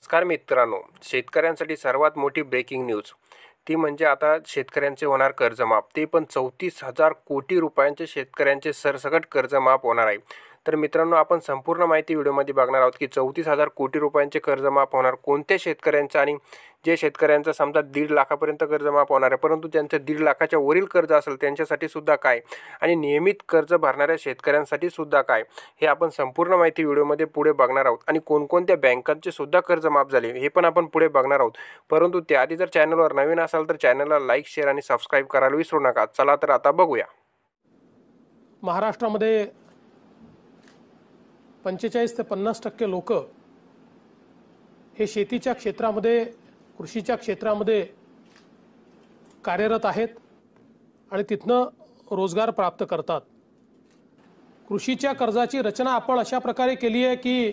नमस्कार मित्रांनो, शेतकऱ्यांसाठी सर्वात मोठी ब्रेकिंग न्यूज ती म्हणजे आता शेतकऱ्यांचे होणार कर्जमाफ, ते पण 34,000 कोटी रुपयांचे शेतकऱ्यांचे सरसकट कर्जमाफ होणार आहे। तर मित्रांनो, आपण संपूर्ण माहिती व्हिडिओमध्ये बघणार आहोत की 34,000 कोटी रुपयांचे कर्जमाफ होणार कोणत्या शेतकऱ्यांचं, आणि जे शेतकऱ्यांचं समजा 1.5 लाखापर्यंत कर्जमाफ होणार आहे, परंतु त्यांचं 1.5 लाखाच्या वरील कर्ज असेल त्यांच्यासाठी सुद्धा काय, आणि नियमित कर्ज भरणाऱ्या शेतकऱ्यांसाठी सुद्धा काय, हे आपण संपूर्ण माहिती व्हिडिओमध्ये पुढे बघणार आहोत। आणि कोणकोणत्या बँकांचे सुद्धा कर्ज माफ झाले हे पण आपण पुढे बघणार आहोत। परंतु त्याआधी जर चॅनलवर नवीन असाल तर चॅनलला लाईक, शेअर आणि सबस्क्राईब करायला विसरू नका। चला तर आता बघूया। महाराष्ट्रामध्ये 45 ते 50% लोक हे शेतीच्या क्षेत्रामध्ये, कृषीच्या क्षेत्रामध्ये कार्यरत आहेत आणि तिथनं रोजगार प्राप्त करतात। कृषीच्या कर्जाची रचना आपण अशा प्रकारे केली आहे की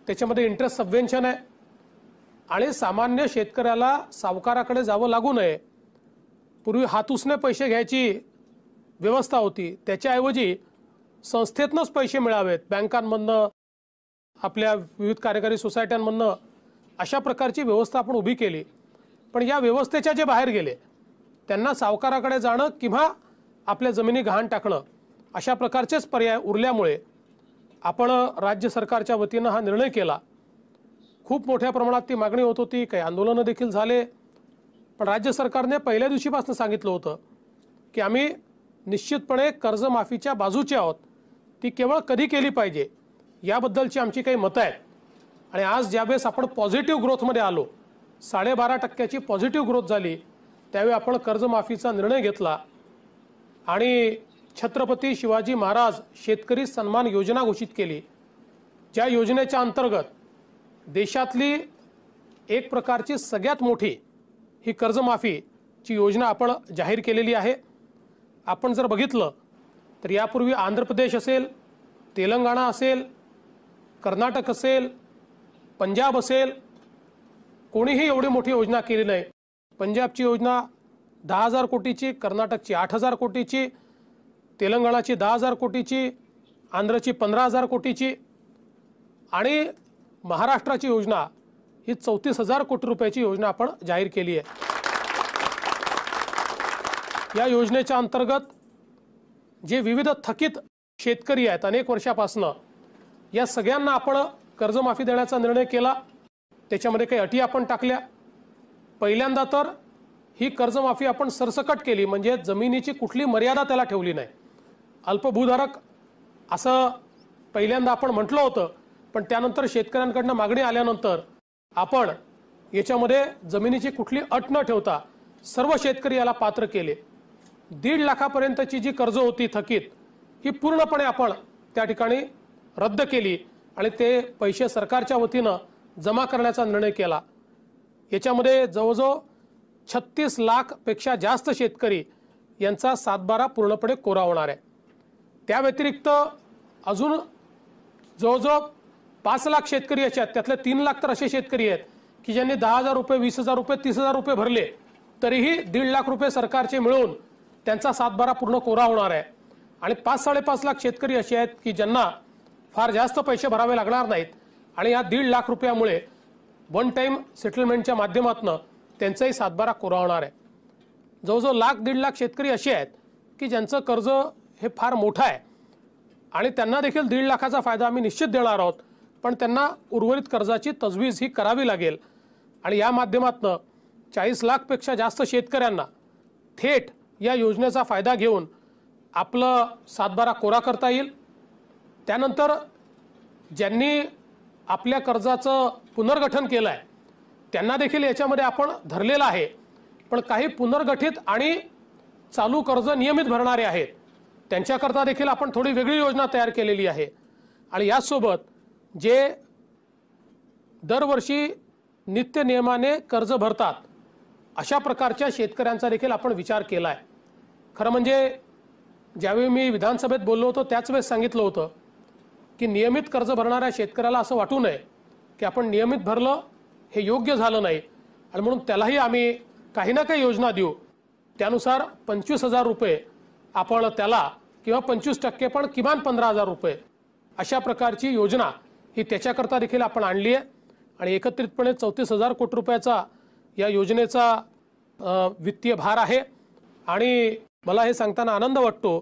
त्याच्यामध्ये इंटरेस्ट सबवेन्शन आहे आणि सामान्य शेतकऱ्याला सावकाराकडे जावं लागू नये। पूर्वी हातुसने पैसे घ्यायची व्यवस्था होती, त्याच्याऐवजी संस्थेतनंच पैसे मिळावेत, बँकांमधनं, आपल्या विविध कार्यकारी सोसायट्यांमधनं, अशा प्रकारची व्यवस्था आपण उभी केली। पण या व्यवस्थेच्या जे बाहेर गेले त्यांना सावकाराकडे जाणं किंवा आपल्या जमिनी गहाण टाकणं अशा प्रकारचेच पर्याय उरल्यामुळे आपण राज्य सरकारच्या वतीनं हा निर्णय केला। खूप मोठ्या प्रमाणात ती मागणी होत होती, काही आंदोलनं देखील झाले, पण राज्य सरकारने पहिल्या दिवशीपासून सांगितलं होतं की आम्ही निश्चितपणे कर्जमाफीच्या बाजूचे आहोत, ती केवळ कधी केली पाहिजे याबद्दलची आमची काही मतं आहेत। आणि आज ज्यावेळेस आपण पॉझिटिव्ह ग्रोथमध्ये आलो, 12.5% पॉझिटिव्ह ग्रोथ झाली, त्यावेळी आपण कर्जमाफीचा निर्णय घेतला आणि छत्रपती शिवाजी महाराज शेतकरी सन्मान योजना घोषित केली, ज्या योजनेच्या अंतर्गत देशातली एक प्रकारची सगळ्यात मोठी ही कर्जमाफीची योजना आपण जाहीर केलेली आहे। आपण जर बघितलं तर यापूर्वी आंध्र प्रदेश असेल, तेलंगणा असेल, कर्नाटक असेल, पंजाब असेल, कोणीही एवढी मोठी योजना केली नाही। पंजाबची योजना 10,000 कोटीची, कर्नाटकची 8,000 कोटीची, तेलंगणाची 10,000 कोटीची, आंध्रची 15,000 कोटीची आणि महाराष्ट्राची योजना ही 34,000 कोटी रुपयाची योजना आपण जाहीर केली आहे। या योजनेच्या अंतर्गत जे विविध थकीत शेतकरी आहेत अनेक वर्षापासून, या सगळ्यांना आपण कर्जमाफी देण्याचा निर्णय केला। त्याच्यामध्ये काही अटी आपण टाकल्या। पहिल्यांदा तर ही कर्जमाफी आपण सरसकट केली, म्हणजे जमिनीची कुठली मर्यादा त्याला ठेवली नाही। अल्पभूधारक असं पहिल्यांदा आपण म्हटलं होतं, पण त्यानंतर शेतकऱ्यांकडून मागणी आल्यानंतर आपण याच्यामध्ये जमिनीची कुठली अट न ठेवता सर्व शेतकरी याला पात्र केले। 1.5 लाखापर्यंतची जी कर्ज होती थकीत, ही पूर्णपणे आपण त्या ठिकाणी रद्द केली आणि ते पैसे सरकारच्या वतीनं जमा करण्याचा निर्णय केला। याच्यामध्ये जवळजवळ 36 लाखपेक्षा जास्त शेतकरी यांचा 7/12 पूर्णपणे कोरा होणार आहे। त्या व्यतिरिक्त अजून जवळजवळ 5 लाख शेतकरी असे आहेत, त्यातले 3 लाख तर असे शेतकरी आहेत की ज्यांनी 10,000 रुपये, 20,000 रुपये, 30,000 रुपये भरले, तरीही 1.5 लाख रुपये सरकारचे मिळून त्यांचा 7/12 पूर्ण कोरा होणार आहे। आणि 5-5.5 लाख शेतकरी असे आहेत की ज्यांना फार जास्त पैसे भरावे लागणार नाहीत आणि या 1.5 लाख रुपयामुळे वन टाइम सेटलमेंटच्या माध्यमातून त्यांचाही 7/12 कोरा होणार आहे। जवळजवळ 1.5 लाख शेतकरी असे आहेत की ज्यांचं कर्ज हे फार मोठं आहे आणि त्यांना देखील 1.5 लाखाचा फायदा आम्ही निश्चित देणार आहोत, पण त्यांना उर्वरित कर्जाची तजवीज ही करावी लागेल। आणि या माध्यमातून 40 लाखपेक्षा जास्त शेतकऱ्यांना थेट या योजनेचा फायदा घेऊन आपलं 7/12 कोरा करता येईल। त्यानंतर ज्यांनी आपल्या कर्जाचं पुनर्गठन केलं आहे त्यांना देखील याच्यामध्ये आपण धरलेलं आहे, पण काही पुनर्गठित आणि चालू कर्ज नियमित भरणारे आहेत त्यांच्याकरता देखील आपण थोडी वेगळी योजना तयार केलेली आहे। आणि यासोबत जे दरवर्षी नित्य नियमाने कर्ज भरतात अशा प्रकारच्या शेतकऱ्यांचा देखील आपण विचार केला आहे। खरं म्हणजे ज्यावेळी मी विधानसभेत बोललो होतो त्याच वेळेस सांगितलं होतं की नियमित कर्ज भरणाऱ्या शेतकऱ्याला असं वाटू नये की आपण नियमित भरलं हे योग्य झालं नाही, आणि म्हणून त्यालाही आम्ही काही ना काही योजना देऊ। त्यानुसार 25,000 रुपये आपण त्याला, किंवा 25% पण किमान 15,000 रुपये अशा प्रकारची योजना ही त्याच्याकरता देखील आपण आणली आहे। आणि एकत्रितपणे 34,000 कोटी रुपयाचा या योजनेचा वित्तीय भार आहे। आणि मला हे सांगताना आनंद वाटतो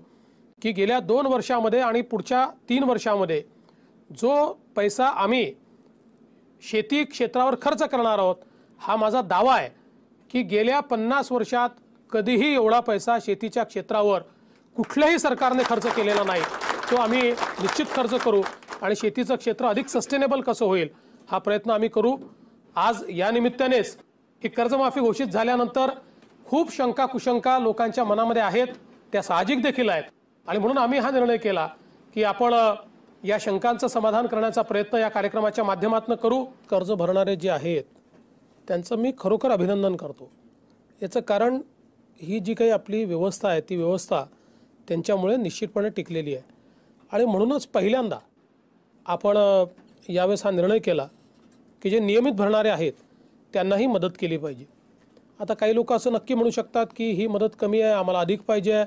की गेल्या 2 वर्षामध्ये आणि पुढच्या 3 वर्षामध्ये जो पैसा आम्ही शेती क्षेत्रावर खर्च करणार आहोत, हा माझा दावा आहे की गेल्या 50 वर्षात कधीही एवढा पैसा शेतीच्या क्षेत्रावर कुठल्याही सरकारने खर्च केलेला नाही। तो आम्ही निश्चित खर्च करू आणि शेतीचं क्षेत्र अधिक सस्टेनेबल कसं होईल हा प्रयत्न आम्ही करू। आज या निमित्तानेच ही कर्जमाफी घोषित झाल्यानंतर खूप शंका कुशंका लोकांच्या मनामध्ये आहेत, त्या साहजिक देखील आहेत आणि म्हणून आम्ही हा निर्णय केला की आपण या शंकांचं समाधान करण्याचा प्रयत्न या कार्यक्रमाच्या माध्यमातून करू। कर्ज भरणारे जे आहेत त्यांचं मी खरोखर अभिनंदन करतो। याचं कारण ही जी काही आपली व्यवस्था आहे ती व्यवस्था त्यांच्यामुळे निश्चितपणे टिकलेली आहे आणि म्हणूनच पहिल्यांदा आपण यावेळेस हा निर्णय केला की जे नियमित भरणारे आहेत त्यांनाही मदत केली पाहिजे। आता काही लोक असं नक्की म्हणू शकतात की ही मदत कमी आहे, आम्हाला अधिक पाहिजे आहे।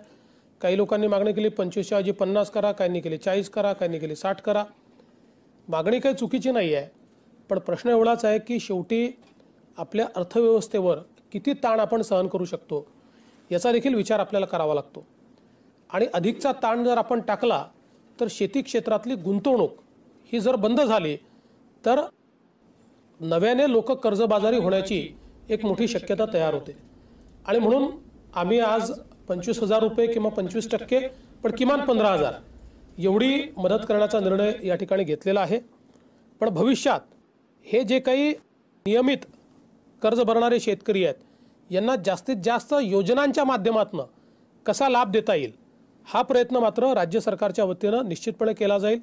काही लोकांनी मागणी केली 25 च्या ऐवजी 50 करा, काहींनी केली 40 करा, काहींनी केली 60 करा। मागणी काही चुकीची नाही आहे, पण प्रश्न एवढाच आहे की शेवटी आपल्या अर्थव्यवस्थेवर किती ताण आपण सहन करू शकतो याचा देखील विचार आपल्याला करावा लागतो। आणि अधिकचा ताण जर आपण टाकला तर शेती क्षेत्रातली गुंतवणूक ही जर बंद झाली तर नव्याने लोक कर्जबाजारी होण्याची एक मोठी शक्यता तयार होते। आणि म्हणून आम्ही आज 25,000 रुपये किंवा 25% पण किमान 15,000 एवढी मदत करण्याचा निर्णय या ठिकाणी घेतलेला आहे। पण भविष्यात हे जे काही नियमित कर्ज भरणारे शेतकरी आहेत यांना जास्तीत जास्त योजनांच्या माध्यमातून कसा लाभ देता येईल हा प्रयत्न मात्र राज्य सरकारच्या वतीनं निश्चितपणे केला जाईल।